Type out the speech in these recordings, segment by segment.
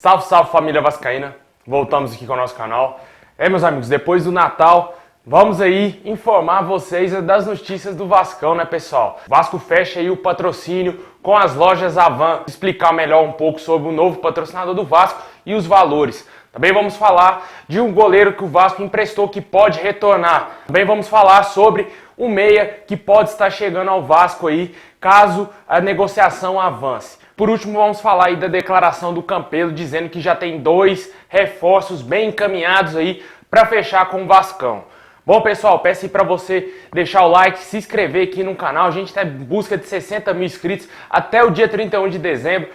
Salve, salve família vascaína, voltamos aqui com o nosso canal. Meus amigos, depois do Natal, vamos aí informar vocês das notícias do Vascão, né pessoal? O Vasco fecha aí o patrocínio com as lojas Avan, explicar melhor um pouco sobre o novo patrocinador do Vasco e os valores. Também vamos falar de um goleiro que o Vasco emprestou que pode retornar. Também vamos falar sobre um meia que pode estar chegando ao Vasco aí, caso a negociação avance. Por último, vamos falar aí da declaração do Campelo, dizendo que já tem 2 reforços bem encaminhados aí para fechar com o Vascão. Bom, pessoal, peço aí para você deixar o like, se inscrever aqui no canal. A gente está em busca de 60 mil inscritos até o dia 31 de dezembro.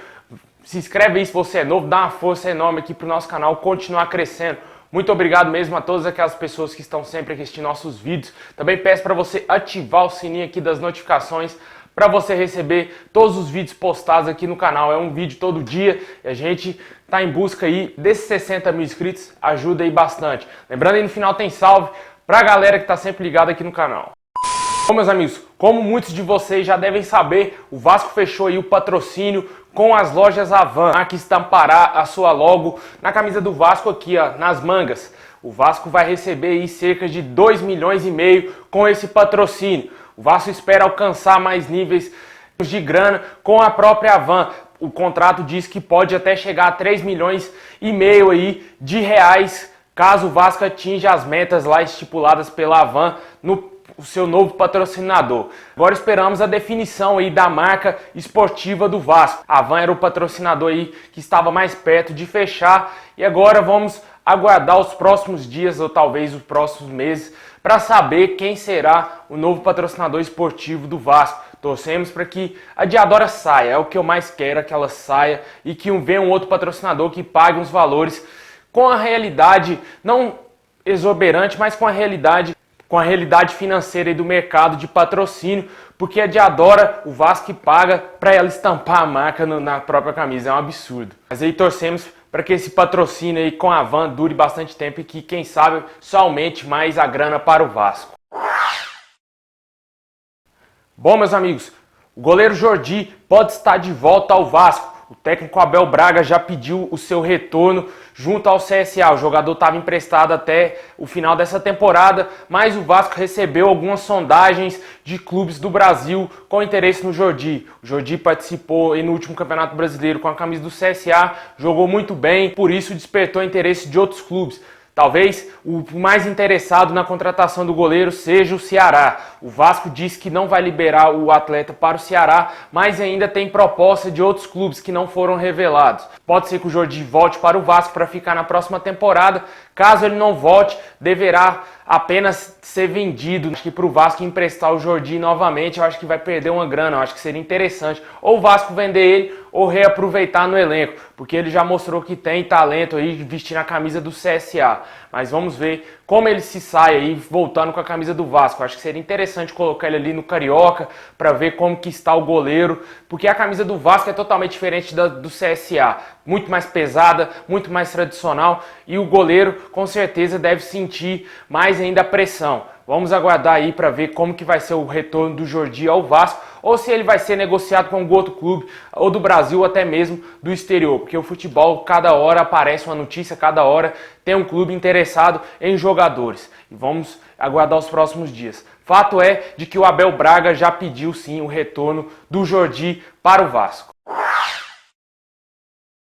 Se inscreve aí se você é novo, dá uma força enorme aqui para o nosso canal continuar crescendo. Muito obrigado mesmo a todas aquelas pessoas que estão sempre assistindo nossos vídeos. Também peço para você ativar o sininho aqui das notificações, para você receber todos os vídeos postados aqui no canal. É um vídeo todo dia e a gente está em busca aí desses 60 mil inscritos, ajuda aí bastante. Lembrando aí no final tem salve para a galera que está sempre ligada aqui no canal. Bom, meus amigos, como muitos de vocês já devem saber, o Vasco fechou aí o patrocínio com as lojas Avan. Aqui estampará a sua logo na camisa do Vasco aqui, ó, nas mangas. O Vasco vai receber aí cerca de 2,5 milhões com esse patrocínio. O Vasco espera alcançar mais níveis de grana com a própria Avan. O contrato diz que pode até chegar a 3,5 milhões aí de reais, caso o Vasco atinja as metas lá estipuladas pela Avan no seu novo patrocinador. Agora esperamos a definição aí da marca esportiva do Vasco. A Avan era o patrocinador aí que estava mais perto de fechar e agora vamos aguardar os próximos dias ou talvez os próximos meses para saber quem será o novo patrocinador esportivo do Vasco. Torcemos para que a Diadora saia, é o que eu mais quero, que ela saia e que venha um outro patrocinador que pague uns valores com a realidade, não exorbitante, mas com a realidade financeira e do mercado de patrocínio, porque a Diadora, o Vasco paga para ela estampar a marca na própria camisa, é um absurdo. Mas aí torcemos para que esse patrocínio aí com a Avan dure bastante tempo e que, quem sabe, só aumente mais a grana para o Vasco. Bom, meus amigos, o goleiro Jordi pode estar de volta ao Vasco. O técnico Abel Braga já pediu o seu retorno junto ao CSA. O jogador estava emprestado até o final dessa temporada, mas o Vasco recebeu algumas sondagens de clubes do Brasil com interesse no Jordi. O Jordi participou no último Campeonato Brasileiro com a camisa do CSA, jogou muito bem, por isso despertou interesse de outros clubes. Talvez o mais interessado na contratação do goleiro seja o Ceará. O Vasco disse que não vai liberar o atleta para o Ceará, mas ainda tem proposta de outros clubes que não foram revelados. Pode ser que o Jordi volte para o Vasco para ficar na próxima temporada. Caso ele não volte, deverá apenas ser vendido. Acho que para o Vasco emprestar o Jordi novamente, eu acho que vai perder uma grana. Eu acho que seria interessante ou o Vasco vender ele ou reaproveitar no elenco, porque ele já mostrou que tem talento aí vestindo a camisa do CSA. Mas vamos ver como ele se sai aí voltando com a camisa do Vasco. Eu acho que seria interessante colocar ele ali no Carioca para ver como que está o goleiro, porque a camisa do Vasco é totalmente diferente do CSA. Muito mais pesada, muito mais tradicional e o goleiro com certeza deve sentir mais ainda a pressão. Vamos aguardar aí para ver como que vai ser o retorno do Jordi ao Vasco ou se ele vai ser negociado com algum outro clube ou do Brasil ou até mesmo do exterior, porque o futebol cada hora aparece uma notícia, cada hora tem um clube interessado em jogadores. E vamos aguardar os próximos dias. Fato é de que o Abel Braga já pediu sim o retorno do Jordi para o Vasco.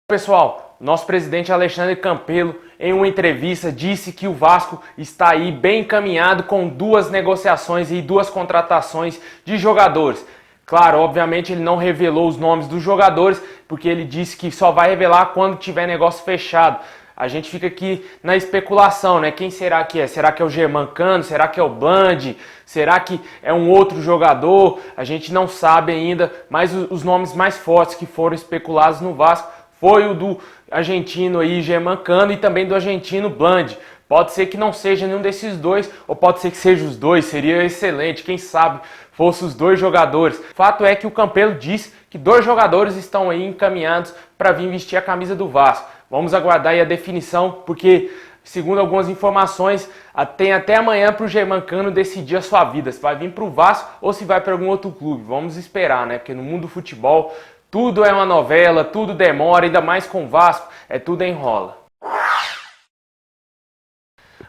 Pessoal, nosso presidente Alexandre Campelo, em uma entrevista, disse que o Vasco está aí bem encaminhado com 2 negociações e 2 contratações de jogadores. Claro, obviamente ele não revelou os nomes dos jogadores, porque ele disse que só vai revelar quando tiver negócio fechado. A gente fica aqui na especulação, né? Quem será que é? Será que é o Germancano? Será que é o Bland? Será que é um outro jogador? A gente não sabe ainda, mas os nomes mais fortes que foram especulados no Vasco foi o do argentino aí, Germancano, e também do argentino Bland. Pode ser que não seja nenhum desses dois, ou pode ser que seja os dois, seria excelente, quem sabe fosse os 2 jogadores. Fato é que o Campelo disse que 2 jogadores estão aí encaminhados para vir vestir a camisa do Vasco. Vamos aguardar aí a definição, porque segundo algumas informações, tem até amanhã para o Germancano decidir a sua vida, se vai vir para o Vasco ou se vai para algum outro clube. Vamos esperar, né? Porque no mundo do futebol tudo é uma novela, tudo demora, ainda mais com o Vasco, tudo enrola.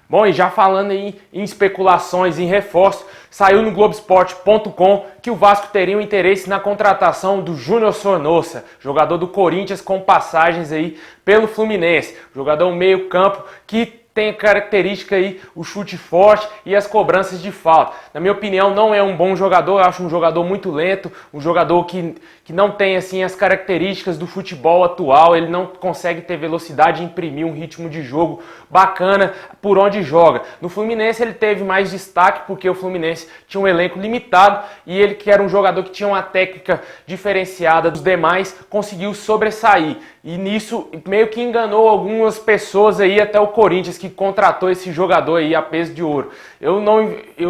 Bom, e já falando aí em especulações, em reforço, saiu no Globoesporte.com que o Vasco teria um interesse na contratação do Júnior Sornosa, jogador do Corinthians com passagens aí pelo Fluminense, jogador meio campo que tem característica aí o chute forte e as cobranças de falta. Na minha opinião, não é um bom jogador, eu acho um jogador muito lento, um jogador que não tem assim as características do futebol atual, ele não consegue ter velocidade e imprimir um ritmo de jogo bacana por onde joga. No Fluminense ele teve mais destaque porque o Fluminense tinha um elenco limitado e ele, que era um jogador que tinha uma técnica diferenciada dos demais, conseguiu sobressair. E nisso meio que enganou algumas pessoas aí, até o Corinthians, que contratou esse jogador aí a peso de ouro.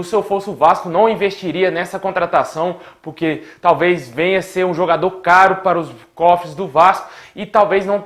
Se eu fosse o Vasco, não investiria nessa contratação, porque talvez venha ser um jogador caro para os cofres do Vasco e talvez não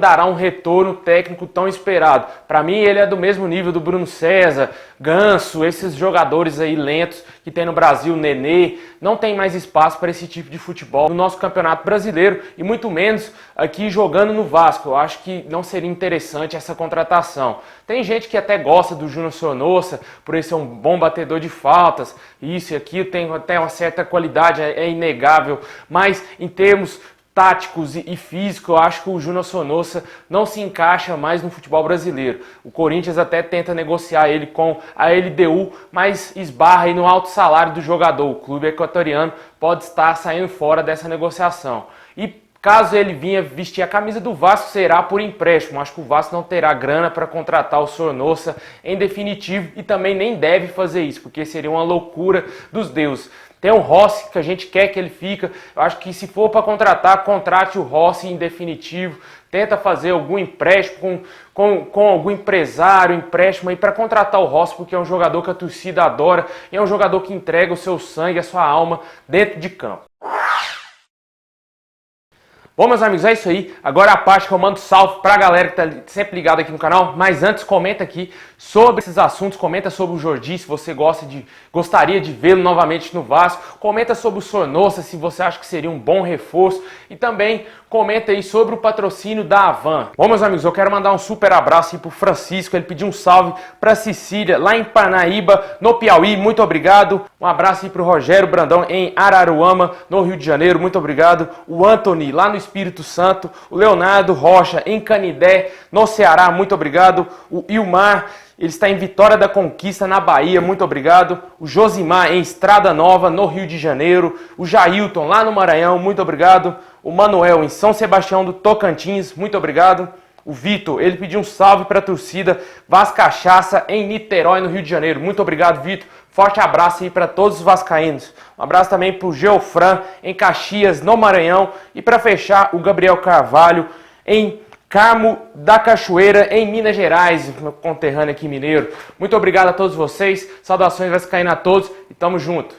dará um retorno técnico tão esperado. Para mim, ele é do mesmo nível do Bruno César, Ganso, esses jogadores aí lentos que tem no Brasil, Nenê. Não tem mais espaço para esse tipo de futebol no nosso Campeonato Brasileiro e muito menos aqui jogando no Vasco. Eu acho que não seria interessante essa contratação. Tem gente que até gosta do Júnior Sornosa por ele ser um bom batedor de faltas, isso e aquilo, tem até uma certa qualidade, é inegável, mas em termos táticos e físico, eu acho que o Júnior Sornosa não se encaixa mais no futebol brasileiro. O Corinthians até tenta negociar ele com a LDU, mas esbarra aí no alto salário do jogador. O clube equatoriano pode estar saindo fora dessa negociação. E caso ele vinha vestir a camisa do Vasco, será por empréstimo. Acho que o Vasco não terá grana para contratar o Sornosa em definitivo e também nem deve fazer isso, porque seria uma loucura dos deuses. Tem o Rossi, que a gente quer que ele fica. Eu acho que se for para contratar, contrate o Rossi em definitivo. Tenta fazer algum empréstimo com algum empresário, empréstimo aí para contratar o Rossi, porque é um jogador que a torcida adora e é um jogador que entrega o seu sangue, a sua alma dentro de campo. Bom, meus amigos, é isso aí. Agora a parte que eu mando salve pra galera que tá sempre ligada aqui no canal. Mas antes, comenta aqui sobre esses assuntos. Comenta sobre o Jordi, se você gostaria de vê-lo novamente no Vasco. Comenta sobre o Sornosa, se você acha que seria um bom reforço. E também comenta aí sobre o patrocínio da Havan. Bom, meus amigos, eu quero mandar um super abraço aí pro Francisco. Ele pediu um salve pra Cecília, lá em Parnaíba, no Piauí. Muito obrigado. Um abraço aí pro Rogério Brandão, em Araruama, no Rio de Janeiro. Muito obrigado. O Anthony, lá no Espírito Santo, o Leonardo Rocha em Canidé, no Ceará, muito obrigado. O Ilmar, ele está em Vitória da Conquista, na Bahia, muito obrigado. O Josimar em Estrada Nova, no Rio de Janeiro. O Jailton, lá no Maranhão, muito obrigado. O Manuel em São Sebastião do Tocantins, muito obrigado. O Vitor, ele pediu um salve para a torcida Vascachaça em Niterói, no Rio de Janeiro. Muito obrigado, Vitor. Forte abraço aí para todos os vascaínos. Um abraço também para o Geofran em Caxias, no Maranhão. E para fechar, o Gabriel Carvalho em Carmo da Cachoeira, em Minas Gerais, meu conterrâneo aqui mineiro. Muito obrigado a todos vocês. Saudações vascaínas a todos e tamo junto.